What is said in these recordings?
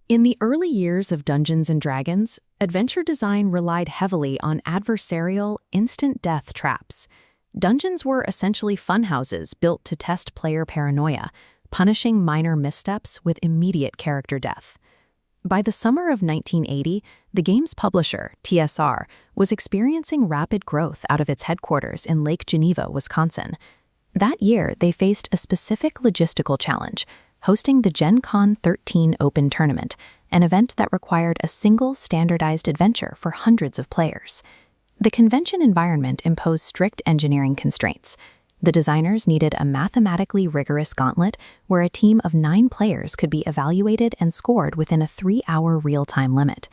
In the early years of Dungeons & Dragons, adventure design relied heavily on adversarial, instant death traps. Dungeons were essentially funhouses built to test player paranoia, punishing minor missteps with immediate character death. By the summer of 1980, the game's publisher, TSR, was experiencing rapid growth out of its headquarters in Lake Geneva, Wisconsin. That year, they faced a specific logistical challenge: hosting the Gen Con 13 Open Tournament, an event that required a single standardized adventure for hundreds of players. The convention environment imposed strict engineering constraints. The designers needed a mathematically rigorous gauntlet where a team of 9 players could be evaluated and scored within a 3-hour real-time limit.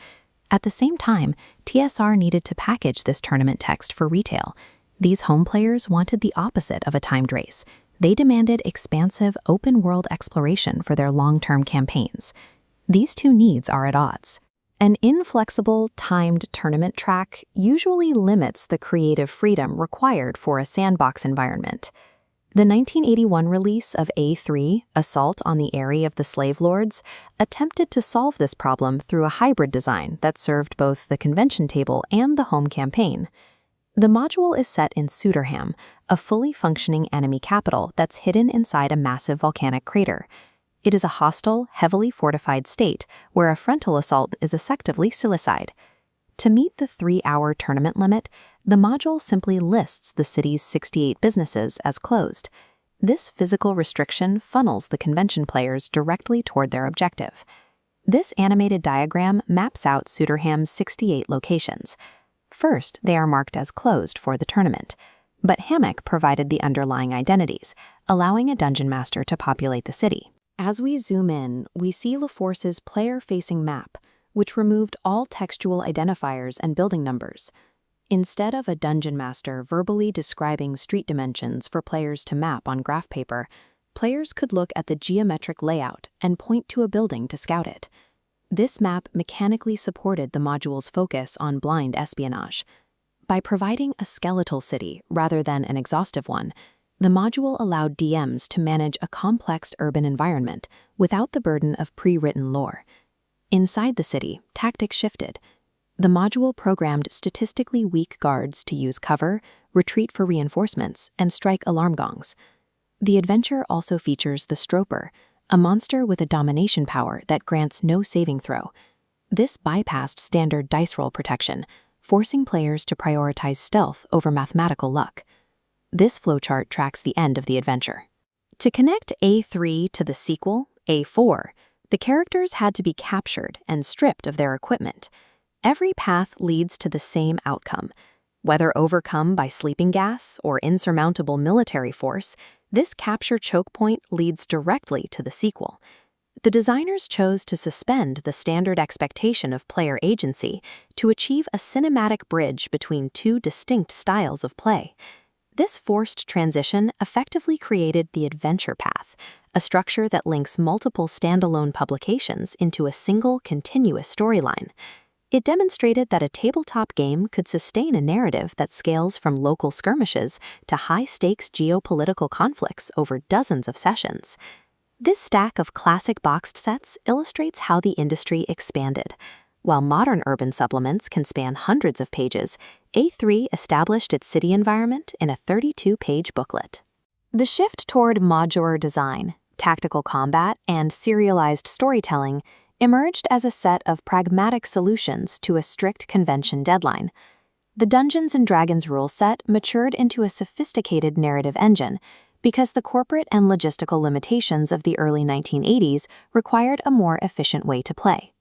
At the same time, TSR needed to package this tournament text for retail. These home players wanted the opposite of a timed race. They demanded expansive, open-world exploration for their long-term campaigns. These two needs are at odds. An inflexible, timed tournament track usually limits the creative freedom required for a sandbox environment. The 1981 release of A3, Assault on the Aerie of the Slave Lords, attempted to solve this problem through a hybrid design that served both the convention table and the home campaign. The module is set in Sudurham, a fully functioning enemy capital that's hidden inside a massive volcanic crater. It is a hostile, heavily fortified state where a frontal assault is effectively suicide. To meet the 3-hour tournament limit, the module simply lists the city's 68 businesses as closed. This physical restriction funnels the convention players directly toward their objective. This animated diagram maps out Sudurham's 68 locations. First, they are marked as closed for the tournament, but Hammack provided the underlying identities, allowing a dungeon master to populate the city. As we zoom in, we see LaForce's player-facing map, which removed all textual identifiers and building numbers. Instead of a dungeon master verbally describing street dimensions for players to map on graph paper, players could look at the geometric layout and point to a building to scout it. This map mechanically supported the module's focus on blind espionage. By providing a skeletal city rather than an exhaustive one, the module allowed DMs to manage a complex urban environment without the burden of pre-written lore. Inside the city, tactics shifted. The module programmed statistically weak guards to use cover, retreat for reinforcements, and strike alarm gongs. The adventure also features the Stroper, a monster with a domination power that grants no saving throw. This bypassed standard dice roll protection, forcing players to prioritize stealth over mathematical luck. This flowchart tracks the end of the adventure. To connect A3 to the sequel, A4, the characters had to be captured and stripped of their equipment. Every path leads to the same outcome. Whether overcome by sleeping gas or insurmountable military force, this capture choke point leads directly to the sequel. The designers chose to suspend the standard expectation of player agency to achieve a cinematic bridge between two distinct styles of play. This forced transition effectively created the adventure path, a structure that links multiple standalone publications into a single continuous storyline. It demonstrated that a tabletop game could sustain a narrative that scales from local skirmishes to high-stakes geopolitical conflicts over dozens of sessions. This stack of classic boxed sets illustrates how the industry expanded. While modern urban supplements can span hundreds of pages, A3 established its city environment in a 32-page booklet. The shift toward modular design, tactical combat, and serialized storytelling emerged as a set of pragmatic solutions to a strict convention deadline. The Dungeons & Dragons rule set matured into a sophisticated narrative engine because the corporate and logistical limitations of the early 1980s required a more efficient way to play.